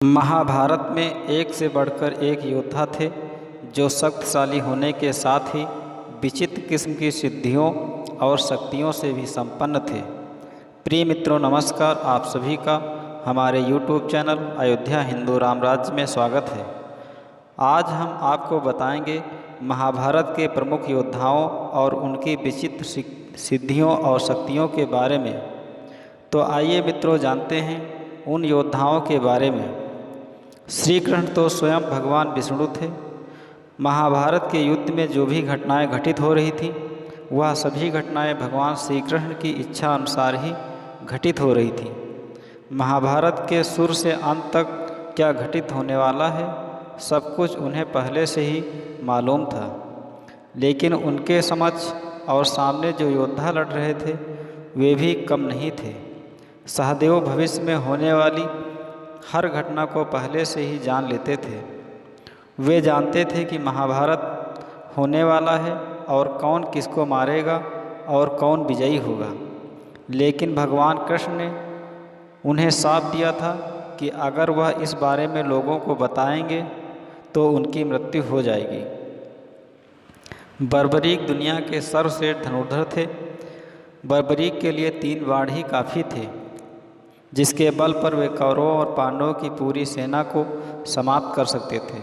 महाभारत में एक से बढ़कर एक योद्धा थे जो शक्तिशाली होने के साथ ही विचित्र किस्म की सिद्धियों और शक्तियों से भी संपन्न थे। प्रिय मित्रों नमस्कार, आप सभी का हमारे YouTube चैनल अयोध्या हिंदू राम राज्य में स्वागत है। आज हम आपको बताएंगे महाभारत के प्रमुख योद्धाओं और उनकी विचित्र सिद्धियों और शक्तियों के बारे में। तो आइए मित्रों जानते हैं उन योद्धाओं के बारे में। श्री कृष्ण तो स्वयं भगवान विष्णु थे। महाभारत के युद्ध में जो भी घटनाएं घटित हो रही थीं वह सभी घटनाएं भगवान श्री कृष्ण की इच्छा अनुसार ही घटित हो रही थीं। महाभारत के शुरू से अंत तक क्या घटित होने वाला है सब कुछ उन्हें पहले से ही मालूम था, लेकिन उनके समक्ष और सामने जो योद्धा लड़ रहे थे वे भी कम नहीं थे। सहदेव भविष्य में होने वाली हर घटना को पहले से ही जान लेते थे। वे जानते थे कि महाभारत होने वाला है और कौन किसको मारेगा और कौन विजयी होगा, लेकिन भगवान कृष्ण ने उन्हें साफ दिया था कि अगर वह इस बारे में लोगों को बताएंगे तो उनकी मृत्यु हो जाएगी। बर्बरीक दुनिया के सर्वश्रेष्ठ धनुर्धर थे। बर्बरीक के लिए 3 बाण ही काफ़ी थे, जिसके बल पर वे कौरवों और पांडवों की पूरी सेना को समाप्त कर सकते थे।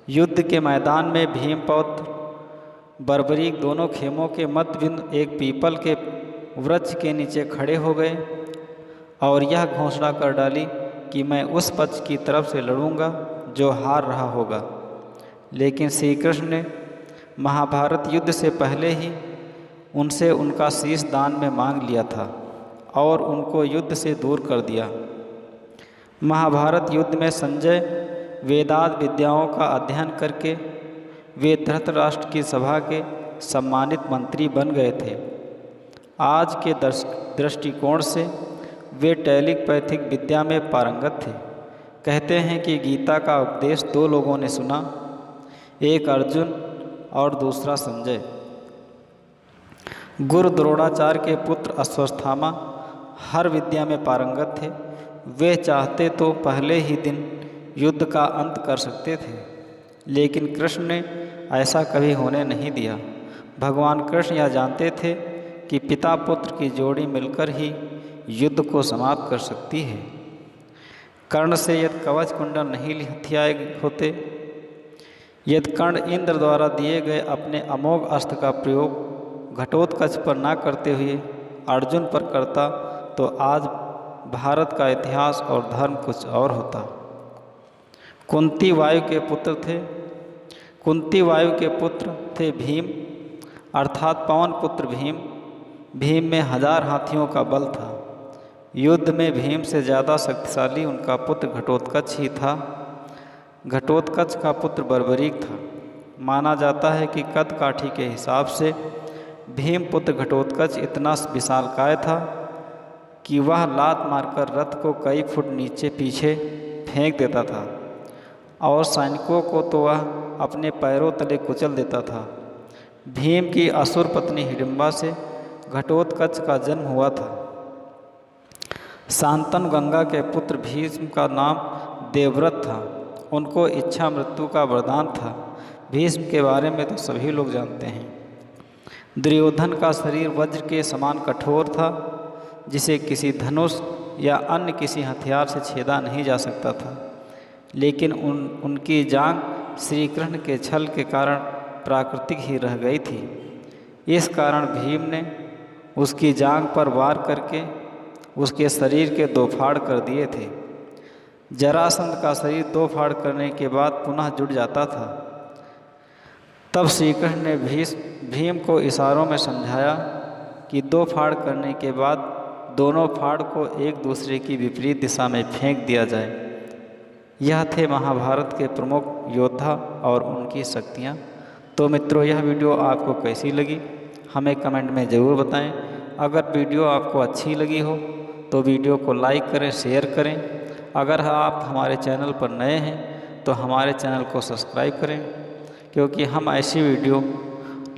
युद्ध के मैदान में भीमपौत्र बर्बरीक दोनों खेमों के मध्य बिंदु एक पीपल के वृक्ष के नीचे खड़े हो गए और यह घोषणा कर डाली कि मैं उस पक्ष की तरफ से लड़ूंगा जो हार रहा होगा। लेकिन श्री कृष्ण ने महाभारत युद्ध से पहले ही उनसे उनका शीश दान में मांग लिया था और उनको युद्ध से दूर कर दिया। महाभारत युद्ध में संजय वेदांत विद्याओं का अध्ययन करके वे धृतराष्ट्र की सभा के सम्मानित मंत्री बन गए थे। आज के दृष्टिकोण से वे टेलीपैथिक विद्या में पारंगत थे। कहते हैं कि गीता का उपदेश 2 लोगों ने सुना, एक अर्जुन और दूसरा संजय। गुरु द्रोणाचार्य के पुत्र अश्वत्थामा हर विद्या में पारंगत थे। वे चाहते तो पहले ही दिन युद्ध का अंत कर सकते थे, लेकिन कृष्ण ने ऐसा कभी होने नहीं दिया। भगवान कृष्ण यह जानते थे कि पिता पुत्र की जोड़ी मिलकर ही युद्ध को समाप्त कर सकती है। कर्ण से यदि कवच कुंडल नहीं हथियाए होते, यदि कर्ण इंद्र द्वारा दिए गए अपने अमोघ अस्त्र का प्रयोग घटोत्कच पर न करते हुए अर्जुन पर करता तो आज भारत का इतिहास और धर्म कुछ और होता। कुंती वायु के पुत्र थे। कुंती वायु के पुत्र थे भीम, अर्थात पवन पुत्र भीम। भीम में 1000 हाथियों का बल था। युद्ध में भीम से ज़्यादा शक्तिशाली उनका पुत्र घटोत्कच ही था। घटोत्कच का पुत्र बर्बरीक था। माना जाता है कि कद काठी के हिसाब से भीम पुत्र घटोत्कच इतना विशालकाय था कि वह लात मारकर रथ को कई फुट नीचे पीछे फेंक देता था और सैनिकों को तो वह अपने पैरों तले कुचल देता था। भीम की असुर पत्नी हिडिंबा से घटोत्कच का जन्म हुआ था। शांतनु गंगा के पुत्र भीष्म का नाम देवव्रत था। उनको इच्छा मृत्यु का वरदान था। भीष्म के बारे में तो सभी लोग जानते हैं। दुर्योधन का शरीर वज्र के समान कठोर था, जिसे किसी धनुष या अन्य किसी हथियार से छेदा नहीं जा सकता था, लेकिन उनकी जांघ श्री कृष्ण के छल के कारण प्राकृतिक ही रह गई थी। इस कारण भीम ने उसकी जांघ पर वार करके उसके शरीर के 2 फाड़ कर दिए थे। जरासंध का शरीर 2 फाड़ करने के बाद पुनः जुड़ जाता था। तब श्री कृष्ण ने भीम को इशारों में समझाया कि 2 फाड़ करने के बाद दोनों फाड़ को एक दूसरे की विपरीत दिशा में फेंक दिया जाए। यह थे महाभारत के प्रमुख योद्धा और उनकी शक्तियाँ। तो मित्रों, यह वीडियो आपको कैसी लगी हमें कमेंट में ज़रूर बताएं। अगर वीडियो आपको अच्छी लगी हो तो वीडियो को लाइक करें, शेयर करें। अगर आप हमारे चैनल पर नए हैं तो हमारे चैनल को सब्सक्राइब करें, क्योंकि हम ऐसी वीडियो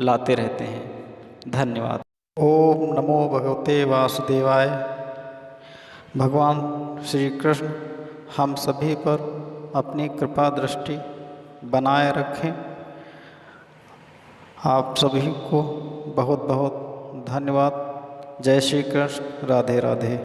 लाते रहते हैं। धन्यवाद। ओम नमो भगवते वासुदेवाय। भगवान श्री कृष्ण हम सभी पर अपनी कृपा दृष्टि बनाए रखें। आप सभी को बहुत बहुत धन्यवाद। जय श्री कृष्ण। राधे राधे।